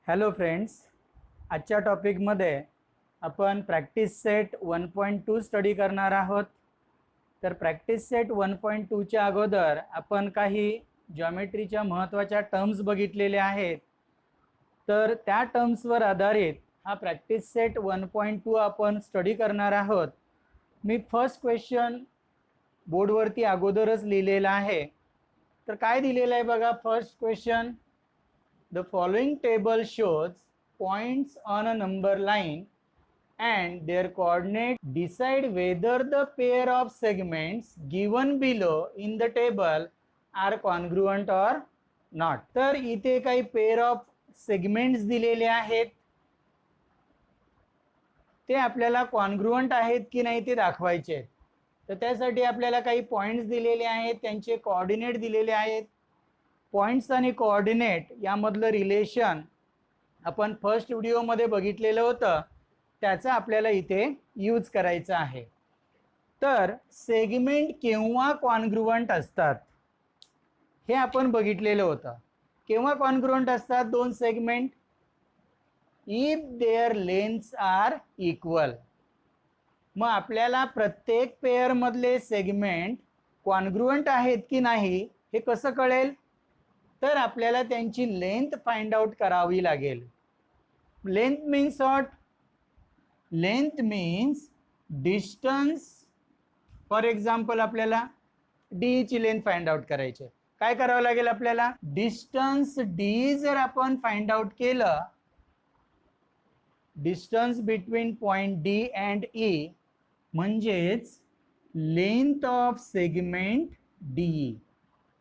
Hello friends, आजच्या टॉपिकमध्ये आपण practice set 1.2 study करणार आहोत. तर प्रॅक्टिस सेट 1.2च्या अगोदर आपण काही जॉमेट्रीच्या महत्त्वाच्या टर्म्स बघितलेल्या आहेत. तर त्या टर्म्सवर आधारित हा प्रॅक्टिस सेट 1.2 आपण स्टडी करणार आहोत. मी फर्स्ट क्वेश्चन बोर्डवरती अगोदरच लिहिलेला आहे. तर काय दिलेलं आहे बघा. First question, the following table shows points on a number line and their coordinates decide whether the pair of segments given below in the table are congruent or not. तर इथे काही पेअर ऑफ सेगमेंट्स दिलेले आहेत, ते आपल्याला congruent आहेत की नाही ते दाखवायचे आहेत. तर त्यासाठी आपल्याला काही पॉइंट्स दिलेले आहेत, त्यांचे कोऑर्डिनेट दिलेले आहेत. पॉइंट्स आणि कोऑर्डिनेट यामधलं रिलेशन आपण फर्स्ट व्हिडिओमध्ये बघितलेलं होतं, त्याचा आपल्याला इथे यूज करायचं आहे. तर सेगमेंट केव्हा कॉन्ग्रुअंट असतात हे आपण बघितलेलं होतं. केव्हा कॉन्ग्रुअंट असतात दोन segment? If their lengths are equal. मग आपल्याला प्रत्येक पेअर मधले सेगमेंट कॉन्ग्रुअंट आहेत की नाही हे कसं कळेल? तर आपल्याला त्यांची लेंथ फाइंड आउट करावी लागेल. Length means what? Length means distance. For example आपल्याला डी ची लेंथ फाइंड आउट करायची. काय करावं लागेल आपल्याला? डिस्टन्स डी जर आपण फाइंड आउट केलं, distance between point D and E म्हणजेच लेंथ ऑफ सेगमेंट डी.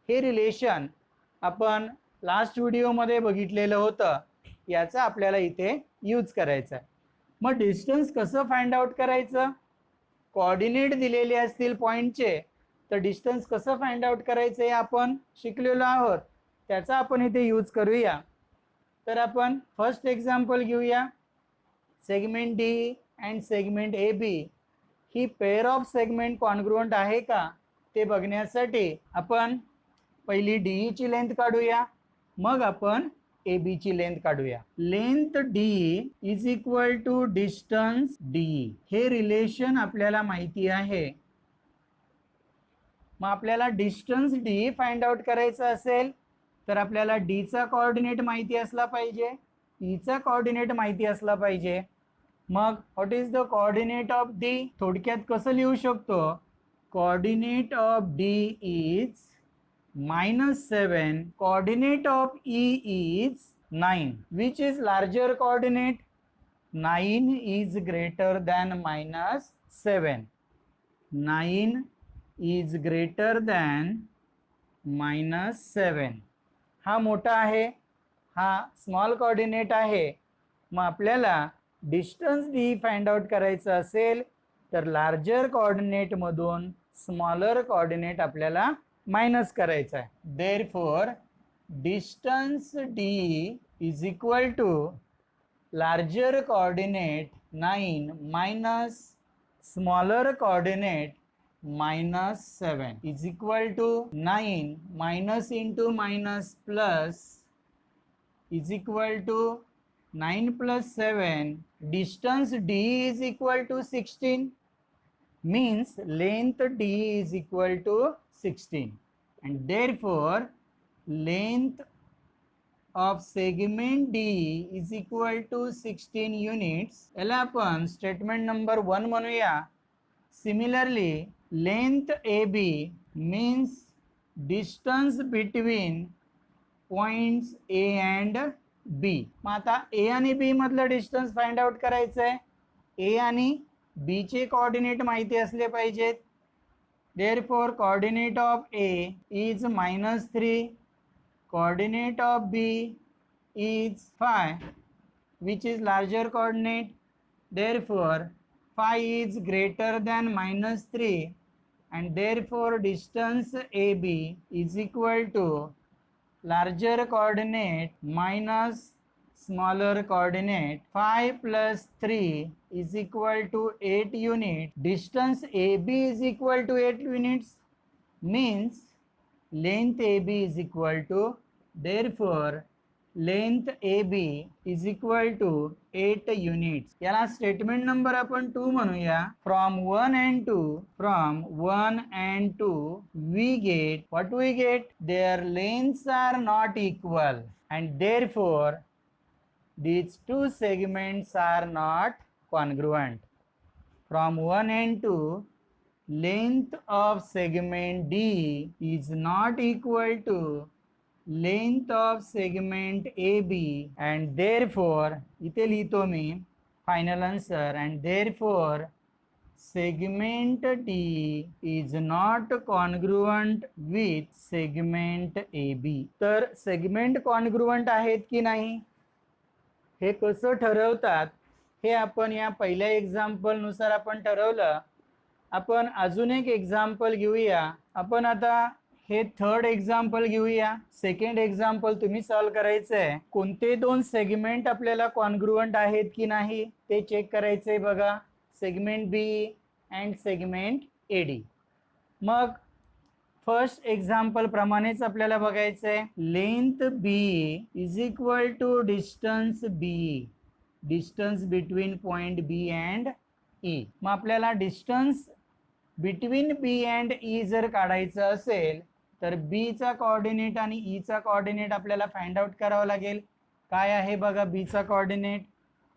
हे रिलेशन आपण लास्ट व्हिडिओमध्ये बघितलेलं होतं, याचा आपल्याला इथे यूज करायचा आहे. मग डिस्टन्स कसं फाइंड आउट करायचं? कोऑर्डिनेट दिलेले असतील पॉइंटचे, तर डिस्टन्स कसं फाइंड आउट करायचं हे आपण शिकलेलो आहोत, त्याचा आपण इथे यूज करूया. तर आपण फर्स्ट एक्झाम्पल घेऊया. Segment D and segment A B ही पेअर ऑफ सेगमेंट कॉन्ग्रुअंट आहे का ते बघण्यासाठी आपण पहिली डी ची लेंथ काढूया, मग आपण ए बी ची लेंथ काढूया. Length D is equal to distance D. हे रिलेशन आपल्याला माहिती आहे. मग आपल्याला डिस्टन्स डी फाइंड आउट करायचं असेल तर आपल्याला डी चा कोऑर्डिनेट माहिती असला पाहिजे, ई चा कोऑर्डिनेट माहिती असला पाहिजे. मग what is the coordinate of D? थोडक्यात कसं लिहू शकतो? Coordinate of D is -7. Coordinate of E is 9. Which is larger coordinate? 9 is greater than -7. 9 is greater than -7. हा मोठा आहे, हा स्मॉल कोऑर्डिनेट आहे. मग आपल्याला डिस्टन्स डी फाइंड आउट करायचं असेल तर लार्जर कोऑर्डिनेट मधून स्मॉलर कोऑर्डिनेट आपल्याला मायनस करायचा आहे. Therefore distance D is equal to larger coordinate 9 minus smaller coordinate -7 is equal to 9 minus into minus plus is equal to 9 plus 7. Distance D is equal to 16. Means length D is equal to 16, and therefore length of segment D is equal to 16 units. याला आपण statement number 1 म्हणूया. Similarly, length AB means distance between points A and B. मग आता A आणि B मधलं distance find out करायचंय. A आणि B चे कोऑर्डिनेट माहिती असले पाहिजेत. Therefore coordinate of A is -3, coordinate of B is 5, which is larger coordinate. Therefore 5 is greater than -3 and therefore distance AB is equal to larger coordinate minus smaller coordinate. 5 plus 3 is equal to 8 units. Distance AB is equal to 8 units, means length AB is equal to, therefore length A B is equal to 8 units. याला statement number आपण 2 म्हणूया. From 1 and 2, from 1 and 2 we get, what we get, their lengths are not equal and therefore these two segments are not congruent. From 1 and 2, length of segment D is not equal to length of segment AB and therefore इथे लिहितो मी final answer, and therefore segment D is not congruent with segment AB. तर segment congruent आहेत की नाही हे कसं ठरवतात हे आपण या पहिल्या एक्झाम्पल नुसार आपण ठरवलं. आपण अजून एक एक्झाम्पल घेऊया. आपण आता हे थर्ड एक्झाम्पल घेऊया. सेकंड एक्झाम्पल तुम्ही सॉल्व करायचंय. कोणते दोन सेगमेंट आपल्याला कॉन्ग्रुएंट आहेत की नाही ते चेक करायचंय बघा. Segment B and segment AD. मग फर्स्ट एक्झाम्पल प्रमाणेच आपल्याला बघायचंय. Length B is equal to distance B, distance between point B and E. मग आपल्याला distance between B and E जर काढायचं असेल तर बी चा कोऑर्डिनेट आणि ई चा कोऑर्डिनेट आपल्याला फाइंड आउट करावं लागेल. काय आहे बघा बी चा coordinate.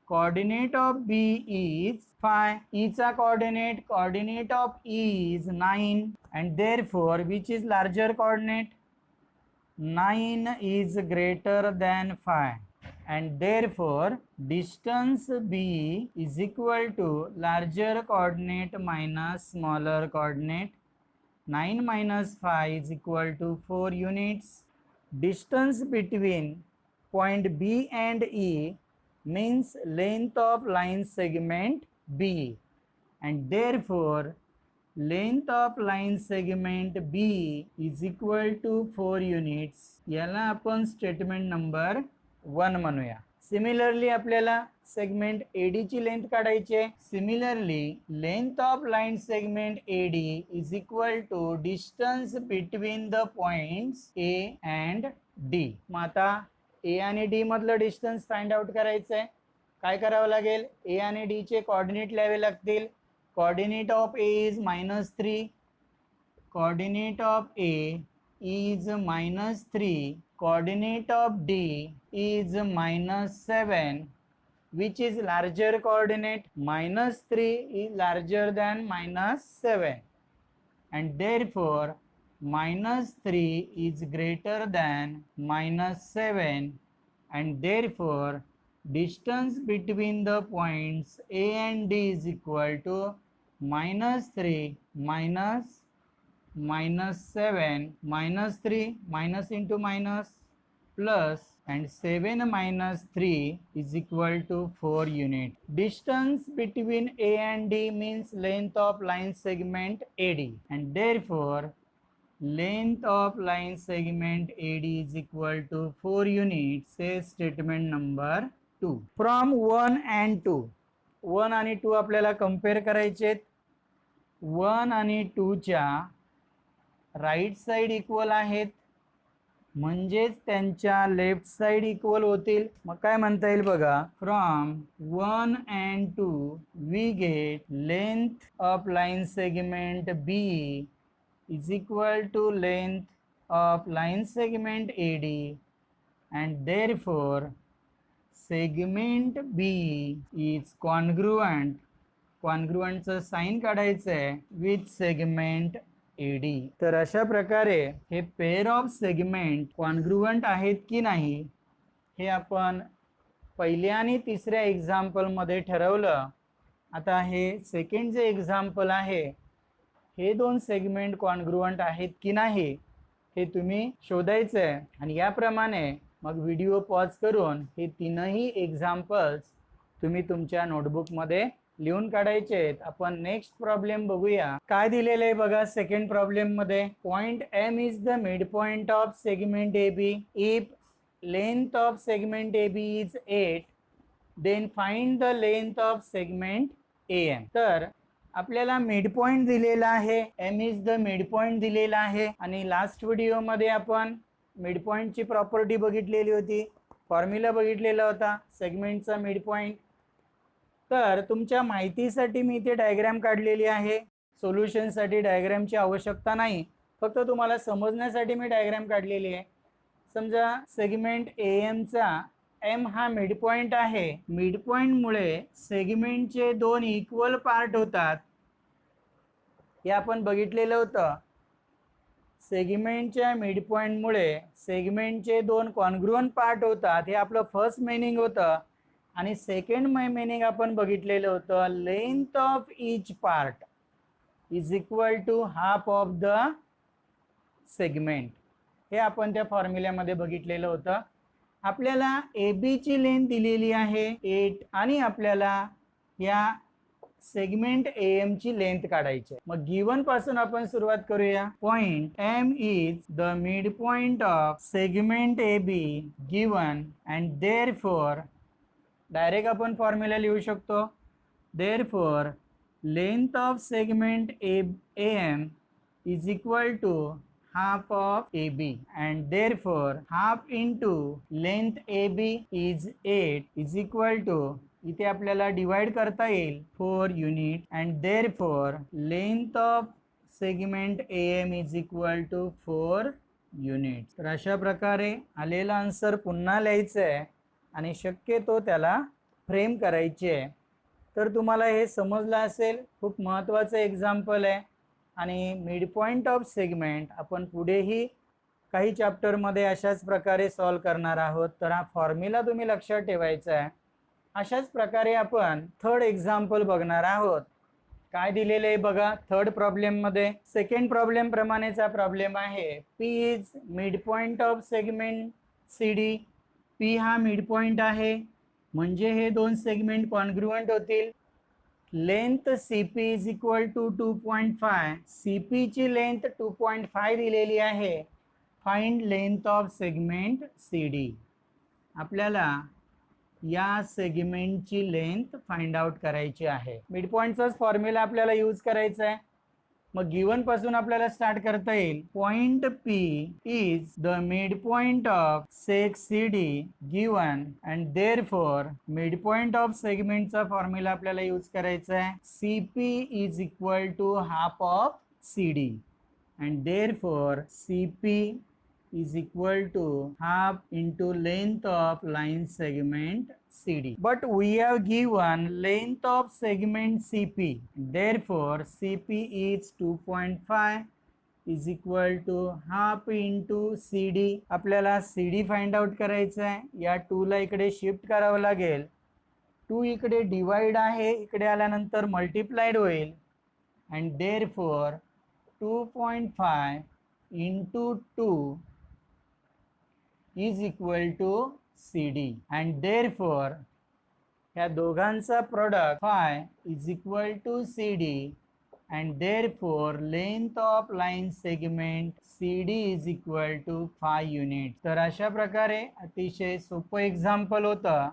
Coordinate of B is 5. E चा coordinate of E is 9 and therefore which is larger coordinate? 9 is greater than 5 and therefore distance B is equal to larger coordinate minus smaller coordinate. 9 minus 5 is equal to 4 units. Distance between point B and E means length of line segment B and therefore length of line segment B is equal to 4 units. याला आपण statement number 1 म्हणूया. Similarly आपल्याला segment eddy ची length काढायची आहे. Similarly length of line segment AD is equal to distance between the points A and D. मग आता ए आणि डी मधलं डिस्टन्स फाइंड आउट करायचं आहे. काय करावं लागेल? ए आणि डी चे कोऑर्डिनेट लिहावे लागतील. Coordinate of A is -3, coordinate of A is -3, coordinate of D is -7. Which is larger coordinate? -3 is larger than -7 and therefore -3 is greater than -7 and therefore distance between the points A and D is equal to -3 minus -7, -3 minus into minus plus and 7 minus 3 is equal to 4 unit. Distance between A and D means length of line segment AD and therefore length of line segment AD is equal to 4 units. Say statement number 2. From 1 and 2, 1 आणि 2 आपल्याला compare करायचे. 1 आणि 2 च्या right side equal आहेत म्हणजेच त्यांच्या left side equal होतील. मग काय म्हणता येईल बघा. From 1 and 2 we get length of line segment B is equal to length of line segment AD and therefore segment B is congruent. कॉन्ग्रुएंटचं साइन काढायचं आहे विथ सेगमेंट AD. तर अशा प्रकारे हे पेअर ऑफ सेगमेंट कॉन्ग्रुएंट आहेत की नाही हे आपण पहिल्या आणि तिसऱ्या एक्झाम्पल मध्ये ठरवलं. आता हे सेकंड जे एक्झाम्पल आहे हे दोन सेगमेंट कॉन्ग्रुएंट आहेत की नाही हे तुम्ही शोधायचं आहे आणि याप्रमाणे मग व्हिडिओ पॉज करून हे तीनही एक्झाम्पल्स तुम्ही तुमच्या नोटबुकमध्ये लिहून काढायचे आहेत. आपण नेक्स्ट प्रॉब्लेम बघूया. काय दिलेलं आहे बघा सेकंड प्रॉब्लेम मध्ये. Point M is the mid point of segment A B. If length of segment A B is 8 then find the length of segment A M. तर आपल्याला मिड पॉइंट दिलेला आहे. M is the mid point दिलेला आहे आणि last video मध्ये आपण mid पॉइंटची property बघितलेली होती. फॉर्म्युला बघितलेला होता सेगमेंटचा मिड पॉईंट. तर तुमच्या माहितीसाठी मी इथे डायग्रॅम काढलेली आहे. सोल्युशनसाठी डायग्रॅमची आवश्यकता नाही, फक्त तुम्हाला समजण्यासाठी मी डायग्रॅम काढलेली आहे. समजा सेगमेंट एमचा एम हा मिड पॉईंट आहे. मिड पॉईंटमुळे सेगमेंटचे दोन इक्वल पार्ट होतात, हे आपण बघितलेलं होतं. सेगमेंटच्या मिड पॉईंटमुळे सेगमेंटचे दोन कॉन्ग्रुअंट पार्ट होतात, हे आपलं फर्स्ट मिनिंग होतं. आणि सेकंड मिनिंग आपण बघितलेलं होतं, length of each part is equal to half of the segment. हे आपण त्या फॉर्म्युल्यामध्ये बघितलेलं होतं. आपल्याला ए बी ची लेंथ दिलेली आहे 8 आणि आपल्याला या सेगमेंट एम ची लेंथ काढायची आहे. मग गिवन पासून आपण सुरुवात करूया. Point M is the mid point of segment A B given and therefore direct आपण फॉर्म्युला लिहू शकतो. Therefore length of segment M is equal to half of AB and therefore half into length AB is 8 is equal to, इथे आपल्याला divide करता येईल 4 unit and therefore length of segment AM is equal to 4 unit. तर अशा प्रकारे आलेला answer पुन्हा लिहायचं आहे आणि शक्यतो त्याला फ्रेम करायची आहे. तर तुम्हाला हे समजलं असेल. खूप महत्त्वाचं एक्झाम्पल आहे आणि मिड पॉईंट ऑफ सेगमेंट आपण पुढेही काही चॅप्टरमध्ये अशाच प्रकारे सॉल्व करणार आहोत. तर हा फॉर्म्युला तुम्ही लक्षात ठेवायचा आहे. अशाच प्रकारे आपण थर्ड एक्झाम्पल बघणार आहोत. काय दिलेलं आहे बघा थर्ड प्रॉब्लेममध्ये. सेकंड प्रॉब्लेम प्रमाणेचा प्रॉब्लेम आहे. P is mid point of segment C D. P हा मिड पॉईंट आहे, म्हणजे हे दोन सेगमेंट कॉन्ग्रुअंट होतील. Length CP is equal to 2.5. CP ची लेंथ 2.5 दिलेली आहे. Find length of segment CD. आपल्याला या सेगमेंटची लेंथ फाइंड आउट करायची आहे. मिड पॉईंटचाच फॉर्म्युला आपल्याला यूज करायचा आहे. मग गिवन पासून आपल्याला स्टार्ट करता येईल. Point P is the mid point of seg CD given and therefore mid point of सेगमेंटचा फॉर्म्युला आपल्याला यूज करायचा आहे. CP is equal to half of CD and therefore CP is equal to half into length of line segment CD. But we have given length of segment CP. Therefore, CP is 2.5 is equal to half into CD. आपल्याला CD find out करायचं आहे. या 2 ला इकडे shift करावं लागेल. 2 इकडे divide आहे, इकडे आल्यानंतर मल्टिप्लाइड होईल. and therefore 2.5 into 2 is equal to CD and therefore ह्या दोघांचा product phi is equal to CD and therefore length of line segment CD is equal to 5 units. तर अशा प्रकारे अतिशय सोपं एक्झाम्पल होतं.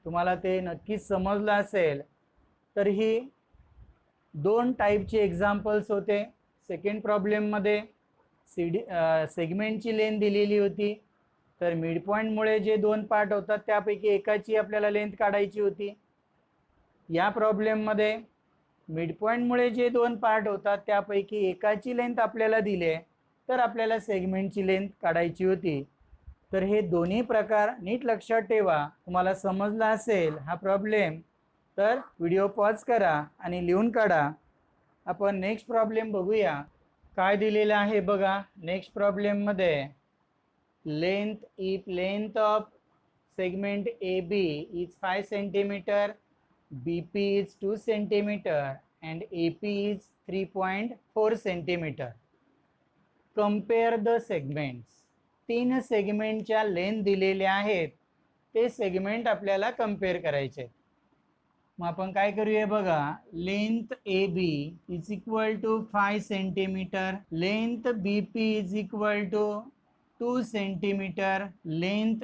तुम्हाला ते नक्कीच समजलं असेल. तर ही 2 टाईपचे एक्झाम्पल्स होते. सेकंड प्रॉब्लेममध्ये सेगमेंटची लेंथ दिलेली होती. तर मिड पॉईंटमुळे जे 2 पार्ट होतात त्यापैकी एकाची आपल्याला लेंथ काढायची होती. या प्रॉब्लेममध्ये मिड पॉईंटमुळे जे 2 पार्ट होतात त्यापैकी एकाची लेंथ आपल्याला दिली आहे, तर आपल्याला सेगमेंटची लेंथ काढायची होती. तर हे दोन्ही प्रकार नीट लक्षात ठेवा. तुम्हाला समजला असेल हा प्रॉब्लेम तर व्हिडिओ पॉज करा आणि लिहून काढा. आपण नेक्स्ट प्रॉब्लेम बघूया. काय दिलेलं आहे बघा. नेक्स्ट प्रॉब्लेममध्ये length of segment AB is 5 centimeter, BP is 2 centimeter and AP is 3.4 centimeter. Compare the segments. 3 सेगमेंटच्या length दिलेल्या आहेत. ते सेगमेंट आपल्याला कंपेअर करायचे. मग आपण काय करूया बघा. Length AB is equal to 5 centimeter, length BP is equal to 2 centimeter, length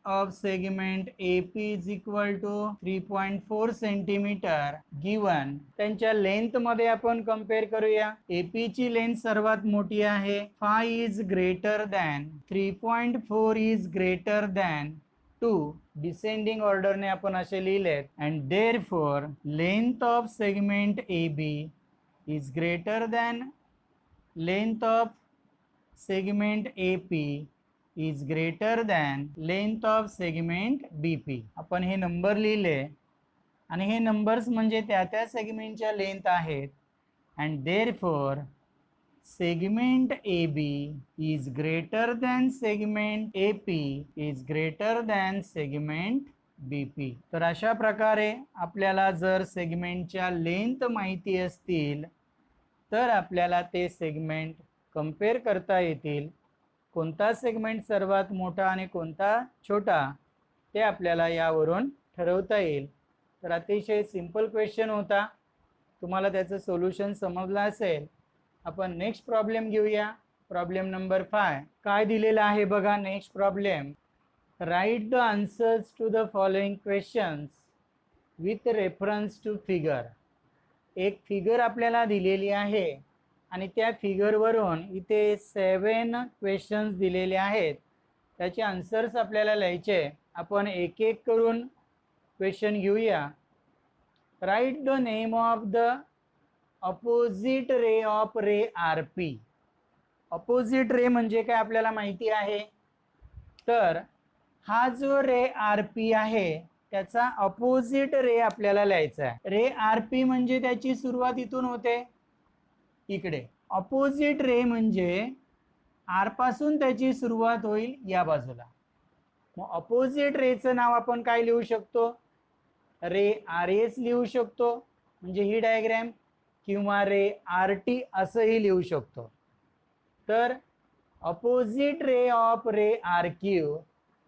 of segment AP is equal to 3.4 centimeter given. त्यांच्या लेंथ मध्ये आपण कंपेअर करूया. AP ची लेंथ सर्वात मोठी आहे. 5 is greater than 3.4 is greater than two descending ऑर्डरने आपण असे लिहिलेत. And therefore length of segment A B is greater than length of segment A P is greater than length of segment B P. आपण हे number लिहिले आणि हे numbers म्हणजे त्या सेगमेंटच्या लेंथ आहेत. And therefore segment A B is greater than segment A P is greater than segment B P. तर अशा प्रकारे आपल्याला जर सेगमेंटच्या लेंथ माहिती असतील तर आपल्याला ते सेगमेंट कंपेअर करता येतील. कोणता सेगमेंट सर्वात मोठा आणि कोणता छोटा ते आपल्याला यावरून ठरवता येईल. तर अतिशय सिंपल क्वेश्चन होता. तुम्हाला त्याचं सोल्युशन समजलं असेल. आपण नेक्स्ट प्रॉब्लेम घेऊया. प्रॉब्लेम नंबर 5 काय दिलेला आहे बघा. Next problem, write the answers to the following questions with reference to figure. एक फिगर आपल्याला दिलेली आहे आणि त्या फिगरवरून इथे 7 क्वेश्चन्स दिलेले आहेत. त्याचे आन्सर्स आपल्याला लिहायचे. आपण एक एक करून क्वेश्चन घेऊया. Right the name of the opposite ray of ray R P. Opposite ray म्हणजे काय आपल्याला माहिती आहे. तर हा जो रे आर पी आहे त्याचा अपोजिट रे आपल्याला लिहायचा आहे. रे आर पी म्हणजे त्याची सुरुवात इथून होते इकडे. अपोजिट रे म्हणजे आर पासून त्याची सुरुवात होईल या बाजूला. मग अपोजिट रेचं नाव आपण काय लिहू शकतो. रे आर एस लिहू शकतो म्हणजे ही डायग्रॅम, किंवा रे आर टी असंही लिहू शकतो. तर opposite ray of ray R Q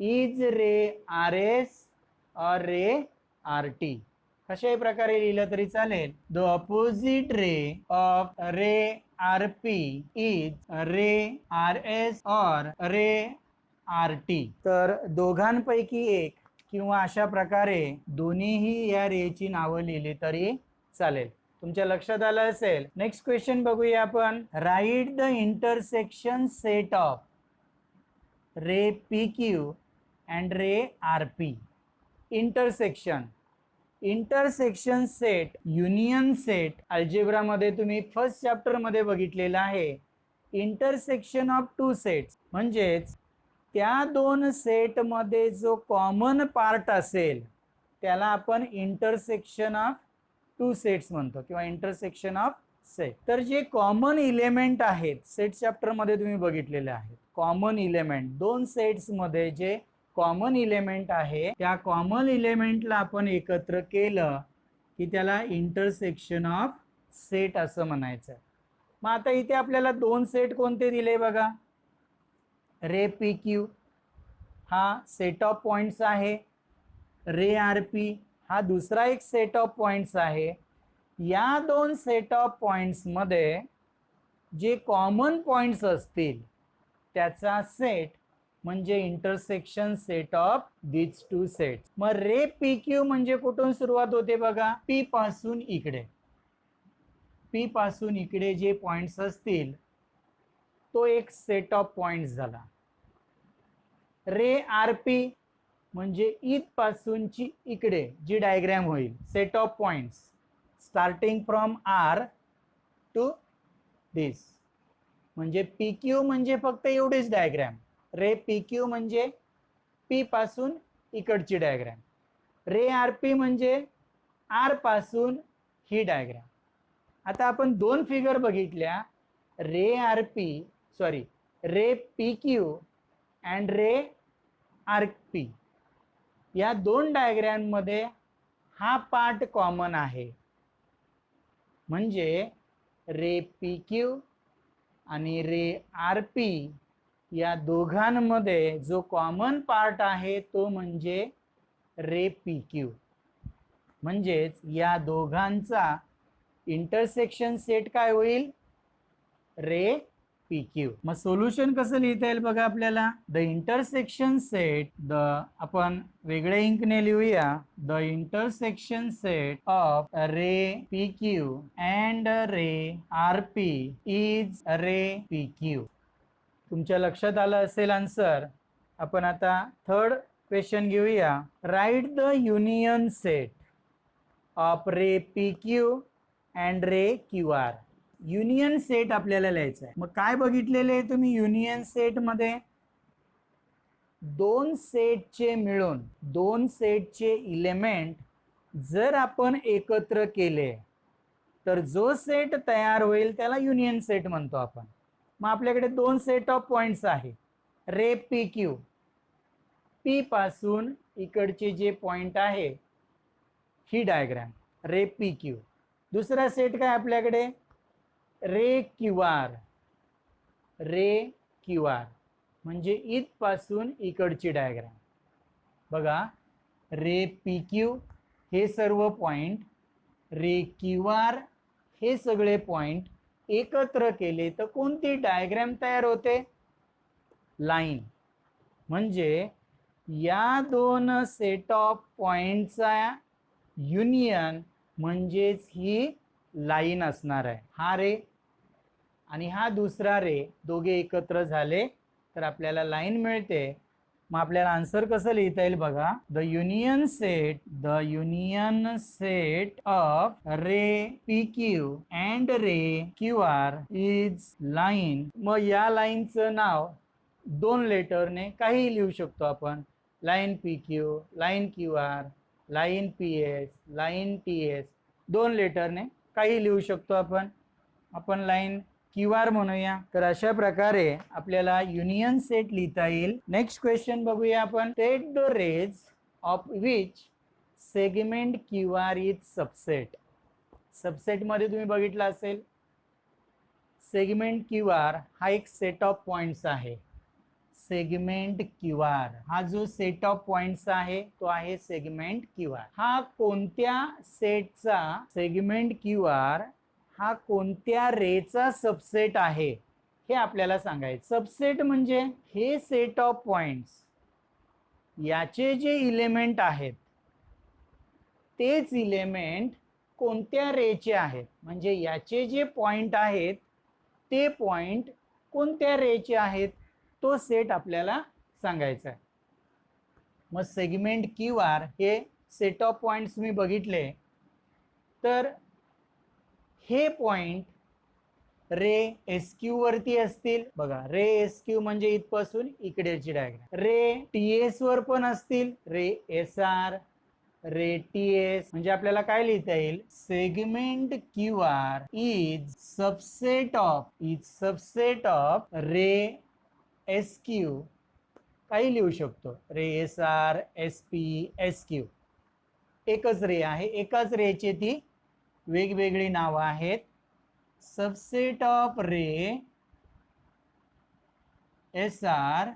is ray R S or ray R T. कशाही प्रकारे लिहिलं तरी चालेल. The opposite ray of ray R P is ray R S or ray R T. तर दोघांपैकी एक किंवा अशा प्रकारे दोन्हीही या रेची नावं लिहिली तरी चालेल. तुमच्या लक्षात आलं असेल. नेक्स्ट क्वेश्चन बघूया आपण. Right the intersection set of ray P Q and ray R P. Intersection set, union set algebra मध्ये तुम्ही फर्स्ट चॅप्टर मध्ये बघितलेला आहे. इंटरसेक्शन ऑफ टू सेट्स म्हणजेच त्या दोन सेट मध्ये जो कॉमन पार्ट असेल त्याला आपण इंटरसेक्शन ऑफ टू सेट्स म्हणतो किंवा इंटरसेक्शन ऑफ सेट. तर जे कॉमन इलेमेंट आहेत सेट चॅप्टर मध्ये तुम्ही बघितलेले आहेत. कॉमन इलेमेंट दोन सेट्स मध्ये जे कॉमन इलेमेंट आहे त्या कॉमन इलेमेंटला आपण एकत्र केलं की त्याला इंटरसेक्शन ऑफ सेट असं म्हणायचं. मग आता इथे आपल्याला दोन सेट कोणते दिले बघा. रे पी क्यू हा सेट ऑफ पॉइंट्स आहे. रे आर पी हा दुसरा एक सेट ऑफ पॉइंट्स आहे. या दोन सेट ऑफ पॉइंट्स मध्ये जे कॉमन पॉइंट्स असतील त्याचा सेट म्हणजे intersection set of these two sets. मग रे पी क्यू म्हणजे कुठून सुरुवात होते बघा. पी पासून इकडे. पी पासून इकडे जे पॉइंट्स असतील तो एक सेट ऑफ पॉइंट्स झाला. रे आर पी म्हणजे इथ पासूनची इकडे जी डायग्रॅम होईल set of points starting from R to this. म्हणजे पी क्यू म्हणजे फक्त एवढीच डायग्रॅम. रे पी क्यू म्हणजे पी पासून इकडची डायग्रॅम. रे आर पी म्हणजे आर पासून ही डायग्रॅम. आता आपण दोन फिगर बघितल्या. Ray P Q and ray R P. या दोन डायग्रॅम मध्ये हा पार्ट कॉमन आहे. म्हणजे रे पी क्यू आणि रे आर पी या दोघांमध्ये जो कॉमन पार्ट आहे तो म्हणजे रे पी क्यू. म्हणजेच या दोघांचा इंटरसेक्शन सेट काय होईल. रे पी क्यू. मग सोल्युशन कसं लिहिता येईल बघा आपल्याला. द इंटरसेक्शन सेट आपण वेगळ्या इंकने लिहूया. The intersection set of ray P Q and ray R P is ray P Q. तुमच्या लक्षात आलं असेल आन्सर. आपण आता थर्ड क्वेश्चन घेऊया. Right the union set of ray P Q and ray Q R. Union set आपल्याला लिहायचं आहे. मग काय बघितलेले आहे तुम्ही युनियन सेट मध्ये? दोन सेटचे मिळून दोन सेटचे इलेमेंट जर आपण एकत्र केले तर जो सेट तयार होईल त्याला युनियन सेट म्हणतो आपण. मग आपल्याकडे दोन सेट ऑफ पॉइंट्स आहे रे पी क्यू. पी पासून इकडचे जे पॉइंट आहे ही डायग्राम रे पी क्यू. दुसरा सेट काय आपल्याकडे? रे क्यू आर. रे क्यू आर म्हणजे इथपासून इकडची डायग्राम बघा. रे पी क्यू हे सर्व पॉइंट, रे क्यू आर हे सगळे पॉइंट एकत्र केले तर कोणती डायग्राम तयार होते? लाईन. म्हणजे या दोन सेट ऑफ पॉइंटचा युनियन म्हणजेच ही लाईन असणार आहे. हा रे आणि हा दुसरा रे दोघे एकत्र झाले तर आपल्याला लाईन मिळते. मग आपल्याला आन्सर कसं लिहिता येईल बघा. The union set of ray P Q and ray Q R is line. मग या लाईनचं नाव दोन लेटरने काही लिहू शकतो आपण. Line P Q, line Q R, line P S, line T S. दोन लेटरने काही लिहू शकतो आपण. आपण लाईन क्यू आर म्हणूया. तर अशा प्रकारे आपल्याला युनियन सेट लिहिता येईल. नेक्स्ट क्वेश्चन बघूया आपण. Set the rays of which segment Q R is subset. Subset मध्ये तुम्ही बघितलं असेल सेगमेंट क्यू आर हा एक सेट ऑफ पॉइंट्स आहे. सेगमेंट क्यू आर हा जो सेट ऑफ पॉइंट्स आहे तो आहे सेगमेंट क्यू आर. हा कोणत्या सेटचा सेगमेंट क्यू आर हा कोणत्या रेचा सबसेट आहे हे आपल्याला सांगायचं. सबसेट म्हणजे हे सेट ऑफ पॉइंट्स याचे जे इलेमेंट आहेत तेच इलेमेंट कोणत्या रेचे आहेत. म्हणजे याचे जे पॉइंट आहेत ते पॉइंट कोणत्या रेचे आहेत तो सेट आपल्याला सांगायचा आहे. मग सेगमेंट क्यू आर हे सेट ऑफ पॉइंट्स तुम्ही बघितले तर हे पॉइंट रे एस क्यू वरती असतील बघा. रे एस क्यू म्हणजे इथपासून इकडेची डायग्राम. रे टी एस वर पण असतील. Ray S R, ray T S. म्हणजे आपल्याला काय लिहिता येईल? Segment Q R is subset of ray S Q. काही लिहू शकतो. Ray S R, S P, S Q. एकच रे आहे. एकाच रेचे ती वेगवेगळी नावं आहेत. Subset of ray S R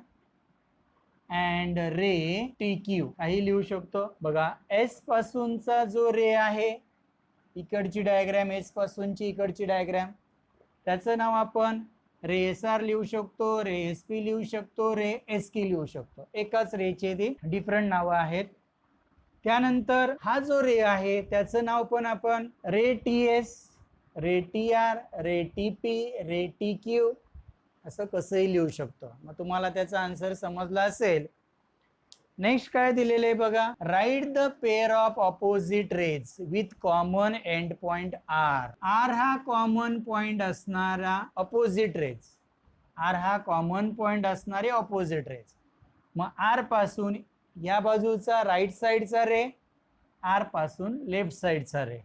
and ray T Q काही लिहू शकतो बघा. एस पासूनचा जो रे आहे इकडची डायग्राम, एस पासूनची इकडची डायग्राम, त्याचं नाव आपण रे एस आर लिहू शकतो, रे एस पी लिहू शकतो, रे एस क्यू लिहू शकतो. एकाच रेचे ती डिफरंट नावं आहेत. त्यानंतर हा जो रे आहे त्याचं नाव पण आपण रे टी एस, रे T R, ray T P, रे टी क्यू असं कसंही लिहू शकतो. मग तुम्हाला त्याचा आन्सर समजला असेल. नेक्स्ट काय दिलेलं आहे बघा. Right the pair of opposite rays with common end point R. R हा कॉमन पॉइंट असणारा ऑपोजिट रेज. आर हा कॉमन पॉइंट असणारे ऑपोजिट रेज. मग आर पासून या बाजूचा राईट साईडचा रे, आर पासून लेफ्ट साईडचा रे,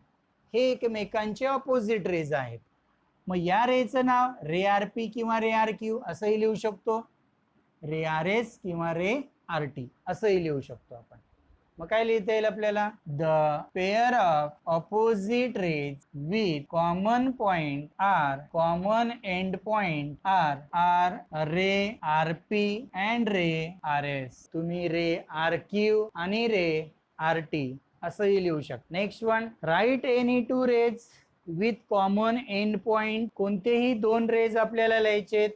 हे एकमेकांचे ऑपोजिट रेज आहेत. मग या रेचं नाव रे आर पी किंवा रे आर क्यू असंही लिहू शकतो. रे आर एस किंवा रे आर टी असंही लिहू शकतो आपण. मग काय लिहिता येईल आपल्याला? The pair of opposite rays with common point R, common end point R, R ray R P and ray R S. तुम्ही रे आर क्यू आणि रे आर टी असंही लिहू शकता. Next one. Right any two rays with common end point. कोणतेही दोन raise आपल्याला लिहायचे,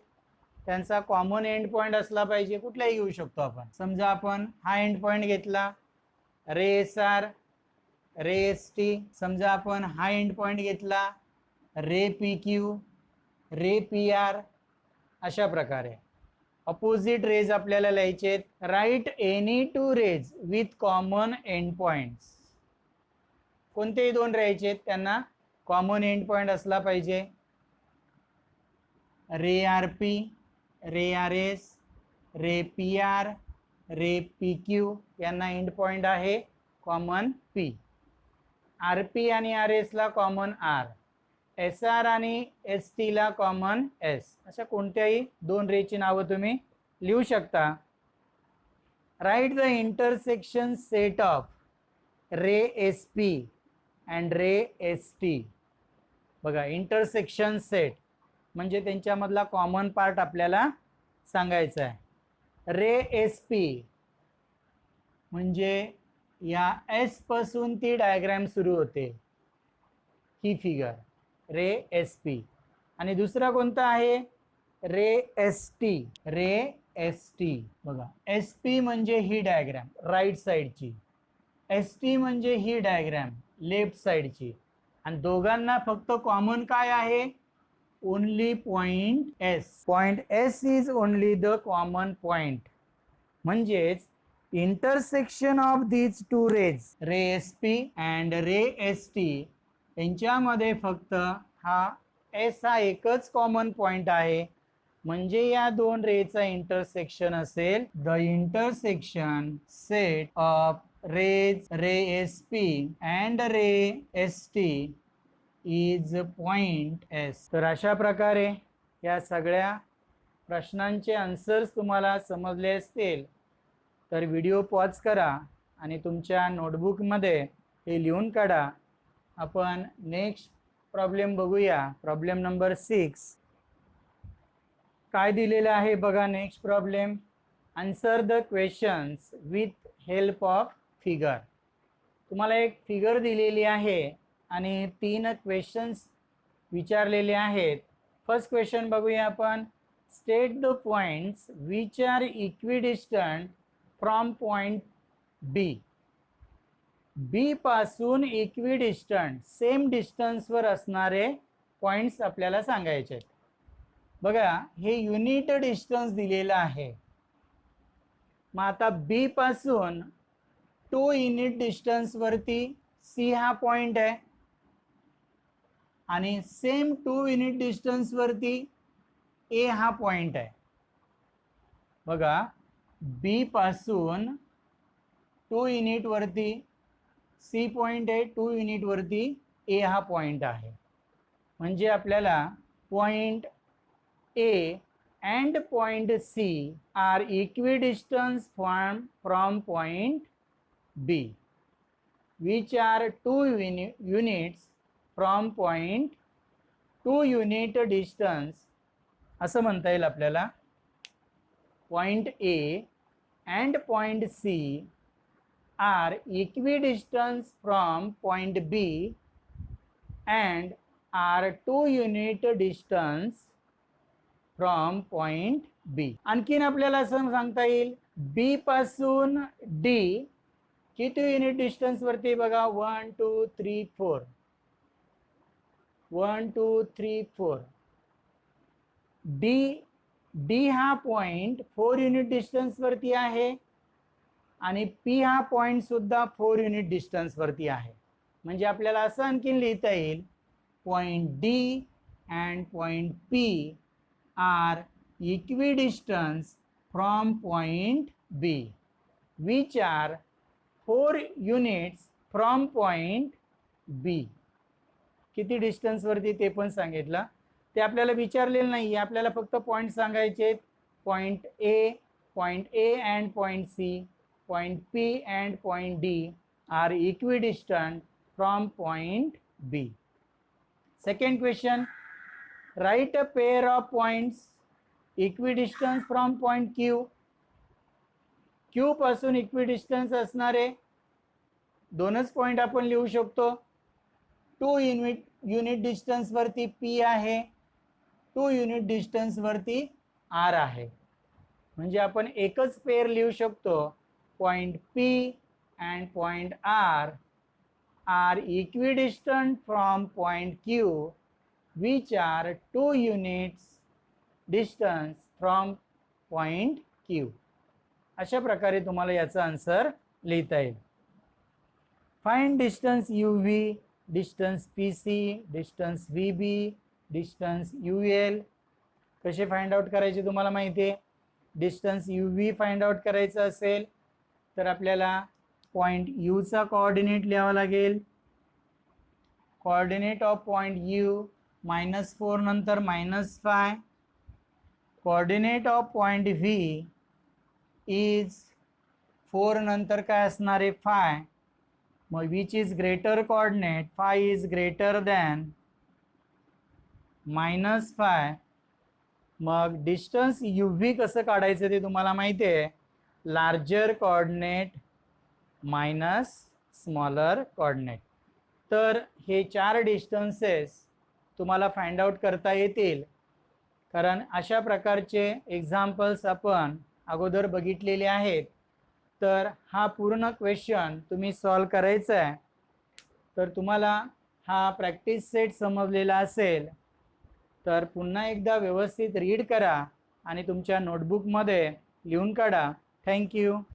त्यांचा कॉमन एंड पॉइंट असला पाहिजे. कुठलाही घेऊ शकतो आपण. समजा आपण हा एंड पॉइंट घेतला ray S R, ray S T. समजा आपण हा एंड पॉइंट घेतला ray P Q, ray P R. अशा प्रकारे अपोजिट रेज आपल्याला लिहायचे. Right any two rays with common end points. कोणतेही दोन राहायचे त्यांना कॉमन एंड पॉइंट असला पाहिजे. Ray R P, ray R S, ray P R, ray P Q यांना एंड पॉइंट आहे कॉमन पी. आर पी आणि आर एस ला कॉमन आर, एस आर आणि एस टी ला कॉमन एस. अशा कोणत्याही दोन रेची नावं तुम्ही लिहू शकता. Right the intersection set of ray S P and ray S T. बघा इंटरसेक्शन सेट म्हणजे त्यांच्यामधला कॉमन पार्ट आपल्याला सांगायचा आहे. रे एस पी म्हणजे या एस पासून ती डायग्राम सुरू होते, ही फिगर रे एस पी. आणि दुसरा कोणता आहे रे एस टी. रे एस टी बघा, एस पी म्हणजे ही डायग्राम राईट साईडची, एस टी म्हणजे ही डायग्राम लेफ्ट साईडची. आणि दोघांना फक्त कॉमन काय आहे, only point S. Point S is only the common point. म्हणजेच intersection of these two rays ray S P and ray S T यांच्यामध्ये फक्त हा एस हा एकच कॉमन पॉइंट आहे. म्हणजे या दोन रेचा इंटरसेक्शन असेल the intersection set of rays ray S P and ray S T is point S. तर अशा प्रकारे या सगळ्या प्रश्नांचे आन्सर्स तुम्हाला समजले असतील तर व्हिडिओ पॉज करा आणि तुमच्या नोटबुकमध्ये हे लिहून काढा. आपण नेक्स्ट प्रॉब्लेम बघूया. Problem number 6. काय दिलेलं आहे बघा. Next problem, answer the questions with help of figure. तुम्हाला एक फिगर दिलेली आहे आणि 3 क्वेश्चन्स विचारलेले आहेत. फर्स्ट क्वेश्चन बघूया आपण. State the points which are equidistant from point B. B पासून इक्विडिस्टंट सेम डिस्टन्सवर असणारे पॉइंट्स आपल्याला सांगायचे आहेत. बघा हे युनिट डिस्टन्स दिलेलं आहे. मग आता बी पासून 2 युनिट डिस्टन्सवरती सी हा पॉइंट आहे आणि सेम 2 युनिट डिस्टन्सवरती ए हा पॉइंट आहे. बघा बी पासून 2 युनिटवरती सी पॉइंट आहे, 2 युनिटवरती ए हा पॉइंट आहे. म्हणजे आपल्याला point A and point C are equidistance from point B which are 2 units from point 2 unit distance असं म्हणता येईल आपल्याला. Point A and point C are equidistance from point B and are 2 unit distance from point B. आणखीन आपल्याला असं सांगता येईल बी पासून डी किती युनिट डिस्टन्स वरती बघा 1 2 3 4 1 2 3 4. डी हा पॉइंट 4 युनिट डिस्टन्स वरती आहे आणि पी हा पॉइंट सुद्धा 4 युनिट डिस्टन्स वरती आहे. म्हणजे आपल्याला असं आणखीन लिहिता येईल point D and point P are equidistance from point B which are 4 units from point B. किती डिस्टन्स वरती ते पण सांगितलं. ते आपल्याला विचारलेलं नाही, आपल्याला फक्त पॉइंट सांगायचे. Point A and point C, point P and point D are equidistant from point B. Second question, write a pair of points equidistance from point Q. Q पासून इक्विडिस्टन्स असणारे दोनच पॉइंट आपण लिहू शकतो. 2 युनिट डिस्टन्स वरती P आहे, 2 unit distance वरती R आहे. म्हणजे आपण एकच पेअर लिहू शकतो. Point P and point R are equidistant from point Q which are 2 units distance from point Q. अशा प्रकारे तुम्हाला याचा आन्सर लिहिता येईल. Find distance U V, distance P C, distance V B, distance U L. कसे find out करायचे तुम्हाला माहिती आहे. Distance U V find out करायचं असेल तर आपल्याला पॉईंट यूचा कोऑर्डिनेट लिहावा लागेल. कोऑर्डिनेट ऑफ पॉईंट यू -4 नंतर -5. Coordinate of point V is 4 नंतर काय असणार आहे 5. मग which is greater coordinate 5 is greater than -5. मग डिस्टन्स यू व्ही कसं काढायचं ते तुम्हाला माहिती आहे. Larger coordinate minus smaller coordinate. तर हे 4 डिस्टन्सेस तुम्हाला फाइंड आउट करता येतील, कारण अशा प्रकारचे एक्झाम्पल्स आपण अगोदर बघितलेले आहेत. तर हा पूर्ण क्वेश्चन तुम्ही सॉल्व करायचा आहे. तर तुम्हाला हा प्रॅक्टिस सेट समजलेला असेल तर पुन्हा एकदा व्यवस्थित रीड करा आणि तुमच्या नोटबुकमध्ये लिहून काढा. थँक्यू.